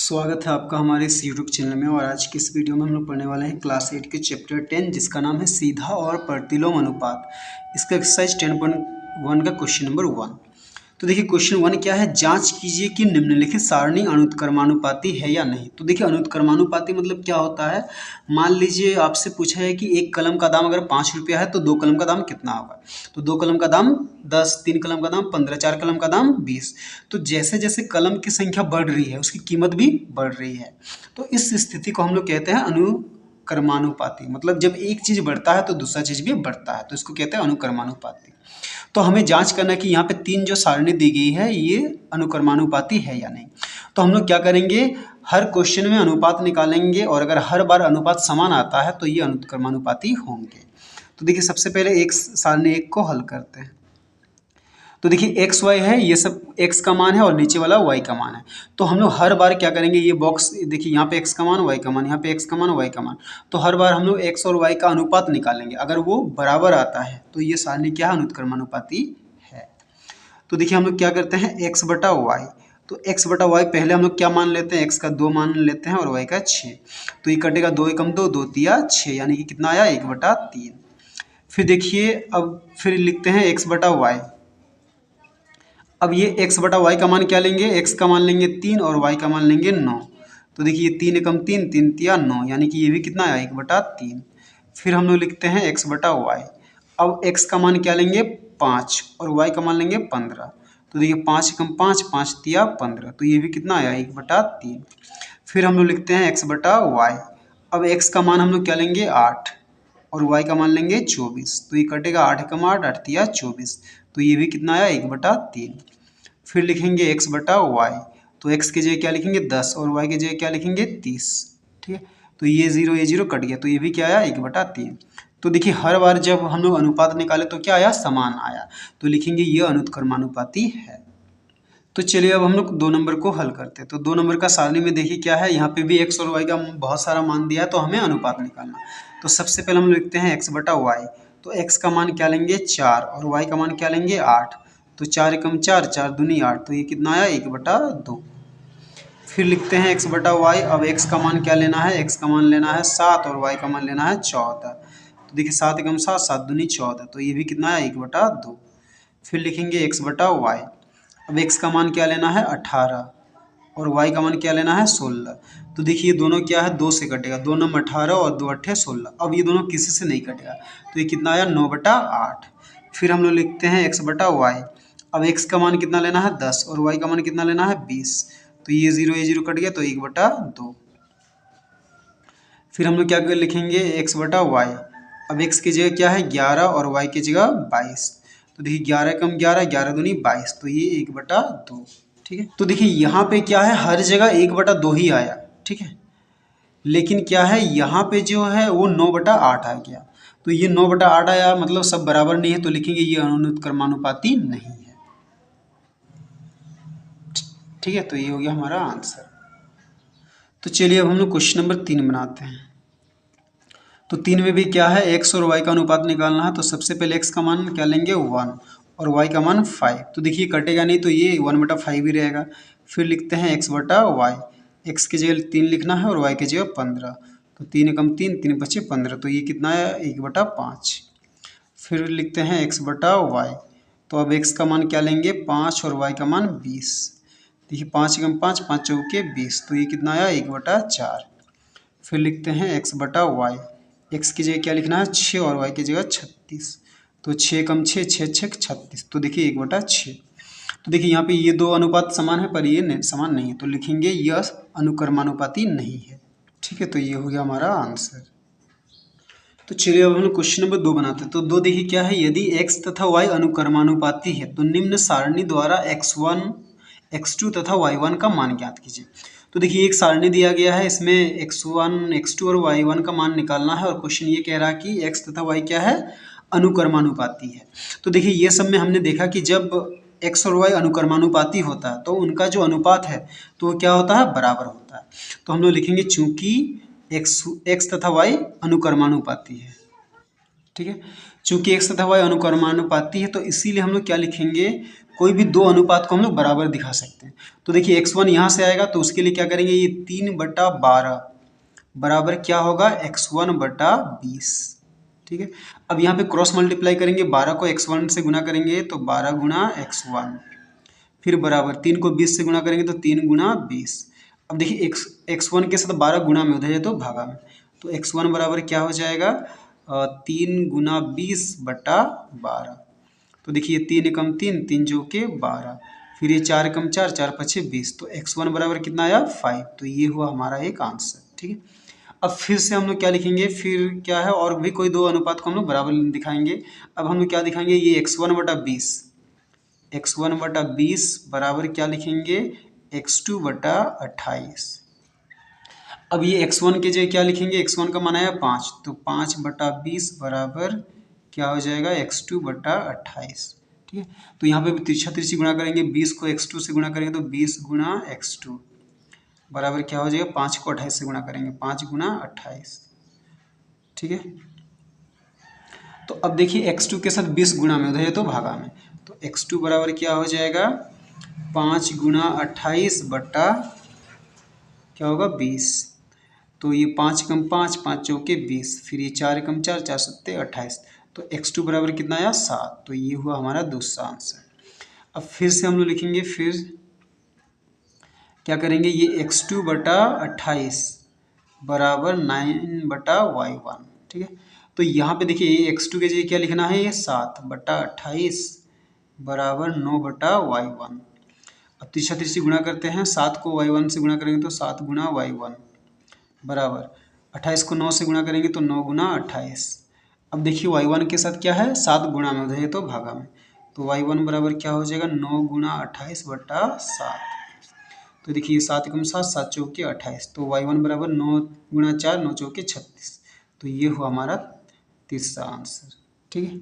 स्वागत है आपका हमारे इस यूट्यूब चैनल में। और आज की इस वीडियो में हम लोग पढ़ने वाले हैं क्लास 8 के चैप्टर 10 जिसका नाम है सीधा और प्रतिलोम अनुपात। इसका एक्सरसाइज 10.1 का क्वेश्चन नंबर 1। तो देखिए क्वेश्चन 1 क्या है, जांच कीजिए कि निम्नलिखित सारणी अनुत्क्रमानुपाती है या नहीं। तो देखिए अनुत्क्रमानुपाती मतलब क्या होता है, मान लीजिए आपसे पूछा है कि एक कलम का दाम अगर 5 रुपया है तो 2 कलम का दाम कितना होगा। तो 2 कलम का दाम 10, 3 कलम का दाम 15, 4 कलम का दाम 20। तो जैसे जैसे कलम की संख्या बढ़ रही है उसकी कीमत भी बढ़ रही है। तो इस स्थिति को हम लोग कहते हैं अनुक्रमानुपाती। मतलब जब एक चीज़ बढ़ता है तो दूसरा चीज़ भी बढ़ता है, तो इसको कहते हैं अनुक्रमानुपाती। तो हमें जांच करना है कि यहाँ पे 3 जो सारणी दी गई है ये अनुक्रमानुपाती है या नहीं। तो हम लोग क्या करेंगे, हर क्वेश्चन में अनुपात निकालेंगे और अगर हर बार अनुपात समान आता है तो ये अनुक्रमानुपाती होंगे। तो देखिए सबसे पहले एक सारणी 1 को हल करते हैं। तो देखिए एक्स वाई है, ये सब एक्स का मान है और नीचे वाला वाई का मान है। तो हम लोग हर बार क्या करेंगे, ये बॉक्स देखिए यहाँ पे एक्स का मान वाई का मान, यहाँ पे एक्स का मान वाई का मान। तो हर बार हम लोग एक्स और वाई का अनुपात निकालेंगे, अगर वो बराबर आता है तो ये सारणी क्या है, अनुत्क्रमानुपाती है। तो देखिए हम लोग क्या करते हैं, एक्स बटा वाई। तो एक्स बटा वाई पहले हम लोग क्या मान लेते हैं, एक्स का 2 मान लेते हैं और वाई का 6। तो ये कटेगा 2 एकम 2, 2 तिया 6, यानी कि कितना आया 1/3। फिर देखिए अब फिर लिखते हैं एक्स बटा वाई। अब ये x बटा वाई का मान क्या लेंगे, x का मान लेंगे 3 और y का मान लेंगे 9। तो देखिए 3 एकम 3, 3 तिया 9, यानी कि ये भी कितना आया 1/3। फिर हम लोग लिखते हैं x बटा वाई। अब x का मान क्या लेंगे 5 और y का मान लेंगे 15। तो देखिए 5 एकम 5, 5 तिया 15, तो ये भी कितना आया 1/3। फिर हम लोग लिखते हैं x बटा वाई। अब x का मान हम लोग क्या लेंगे 8 और y का मान लेंगे 24। तो ये कटेगा 8 एकम 8, 8 तिया 24, तो ये भी कितना आया 1/3। फिर लिखेंगे x बटा वाई। तो x की जगह क्या लिखेंगे 10 और y की जगह क्या लिखेंगे 30। ठीक है, तो ये 0 कट गया, तो ये भी क्या आया 1/3। तो देखिए हर बार जब हम लोग अनुपात निकाले तो क्या आया, समान आया। तो लिखेंगे ये अनुत्क्रमानुपाती है। तो चलिए अब हम लोग 2 नंबर को हल करते हैं। तो 2 नंबर का सारणी में देखिए क्या है, यहाँ पे भी x और y का बहुत सारा मान दिया है, तो हमें अनुपात निकालना। तो सबसे पहले हम लिखते हैं x बटा वाई। तो x का मान क्या लेंगे 4 और y का मान क्या लेंगे 8। तो 4 एकम 4, 4 दूनी 8, तो ये कितना आया 1/2। फिर लिखते हैं x बटा वाई। अब x का मान क्या लेना है, x का मान लेना है 7 और y का मान लेना है 14। तो देखिए 7 एकम 7, 7 दूनी 14, तो ये भी कितना है 1/2। फिर लिखेंगे x बटा वाई। अब x का मान क्या लेना है 18 और y का मान क्या लेना है 16। तो देखिए दोनों क्या है, 2 से कटेगा, 2 नम 18 और 2 अट्ठे 16। अब ये दोनों किसी से नहीं कटेगा, तो ये कितना आया 9/8। फिर हम लोग लिखते हैं x बटा वाई। अब x का मान कितना लेना है 10 और y का मान कितना लेना है 20। तो ये 0 कट गया, तो 1/2। फिर हम लोग क्या लिखेंगे x बटा वाई। अब x की जगह क्या है 11 और y की जगह 22। तो देखिए 11 कम 11, 11 दूनी 22, तो ये 1/2। ठीक है, तो देखिए यहाँ पे क्या है, हर जगह 1/2 ही आया। ठीक है, लेकिन क्या है यहाँ पे जो है वो 9/8 आ गया। तो ये 9/8 आया, मतलब सब बराबर नहीं है, तो लिखेंगे ये अनुत्क्रमानुपाती नहीं है। ठीक है, तो ये हो गया हमारा आंसर। तो चलिए अब हम लोग क्वेश्चन नंबर 3 बनाते हैं। तो 3 में भी क्या है, x और y का अनुपात निकालना है। तो सबसे पहले x का मान क्या लेंगे 1 और y का मान 5। तो देखिए कटेगा नहीं, तो ये 1/5 ही रहेगा। फिर लिखते हैं x बटा वाई। x की जगह 3 लिखना है और y की जगह 15। तो 3 एकम 3, 3 बचे 15, तो ये कितना है 1/5। फिर लिखते हैं x बटा वाई। तो अब x का मान क्या लेंगे 5 और y का मान 20। देखिए 5 एकम 5, 5 चौके 20, तो ये कितना आया 1/4। फिर लिखते हैं x बटा वाई। x की जगह क्या लिखना है 6 और y की जगह 36। तो 6 कम 6, 6 6 36, तो देखिए 1/6। तो देखिए यहाँ पे ये दो अनुपात समान है पर ये समान नहीं है, तो लिखेंगे यह अनुक्रमानुपाती नहीं है। ठीक है, तो ये हो गया हमारा आंसर। तो चलिए अब हम लोग क्वेश्चन नंबर 2 बनाते हैं। तो 2 देखिए क्या है, यदि x तथा y अनुक्रमानुपाती है तो निम्न सारणी द्वारा x1, x2 तथा y1 का मान ज्ञात कीजिए। तो देखिए एक सारणी दिया गया है, इसमें x1, x2 और y1 का मान निकालना है और क्वेश्चन ये कह रहा है कि x तथा y क्या है, अनुक्रमानुपाती है। तो देखिए ये सब में हमने देखा कि जब x और y अनुक्रमानुपाती होता है तो उनका जो अनुपात है तो वो क्या होता है, बराबर होता है। तो हम लोग लिखेंगे चूंकि x तथा y अनुक्रमानुपाती है। ठीक है, चूंकि x तथा y अनुक्रमानुपाती है तो इसीलिए हम लोग क्या लिखेंगे, कोई भी दो अनुपात को हम लोग बराबर दिखा सकते हैं। तो देखिए x1 यहाँ से आएगा तो उसके लिए क्या करेंगे, ये 3/12 बराबर क्या होगा, x1/20। ठीक है, अब यहाँ पे क्रॉस मल्टीप्लाई करेंगे, 12 को x1 से गुना करेंगे तो 12 गुना x1, फिर बराबर 3 को 20 से गुना करेंगे तो 3 गुना 20। अब देखिए x1 के साथ 12 गुना में उधर है तो भागा में, तो x1 बराबर क्या हो जाएगा, 3 गुना 20/12। तो देखिए 3 एकम 3, 3 जो के 12, फिर ये 4 एकम 4, 4 पछे 20, तो x1 बराबर कितना आया 5। तो ये हुआ हमारा एक आंसर। ठीक है, अब फिर से हम लोग क्या लिखेंगे, फिर क्या है, और भी कोई दो अनुपात को हम लोग बराबर दिखाएंगे। अब हम लोग क्या दिखाएंगे, ये x1/20, x1/20 बराबर क्या लिखेंगे, x2/28। अब ये x1 के जगह क्या लिखेंगे, x1 का मान आया 5, तो 5/20 बराबर क्या हो जाएगा, x2/28। ठीक है, तो यहाँ पे भी तिरछा तिरछी गुणा करेंगे, 20 को x2 से गुणा करेंगे तो 20 गुना x2 बराबर क्या हो जाएगा, 5 को 28 से गुणा करेंगे, 5 गुना 28। ठीक है, तो अब देखिए x2 के साथ 20 गुणा में उधर है तो भागा में, तो x2 बराबर क्या हो जाएगा, 5 गुना 28 बट्टा क्या होगा 20। तो ये 5 एकम 5, 5 चौके 20, फिर ये 4 एकम 4, 4 सत्ते 28। तो x2 बराबर कितना आया 7। तो ये हुआ हमारा दूसरा आंसर। अब फिर से हम लोग लिखेंगे, फिर क्या करेंगे, ये x2/28 बराबर 9/y1। ठीक है, तो यहाँ पे देखिए ये x2 के जगह क्या लिखना है, ये 7/28 बराबर 9/y1। अब तीसरा तीसरी गुणा करते हैं, 7 को y1 से गुणा करेंगे तो 7 गुना y1 बराबर 28 को 9 से गुणा करेंगे तो 9 गुना 28। अब देखिए y1 के साथ क्या है, 7 गुणा में उधर है तो भागा में, तो y1 बराबर क्या हो जाएगा, 9 गुना 28/7। तो देखिए 7 एकम 7, 7 चौके 28, तो y1 बराबर 9 गुना 4, 9 चौके 36। तो ये हुआ हमारा तीसरा आंसर। ठीक है।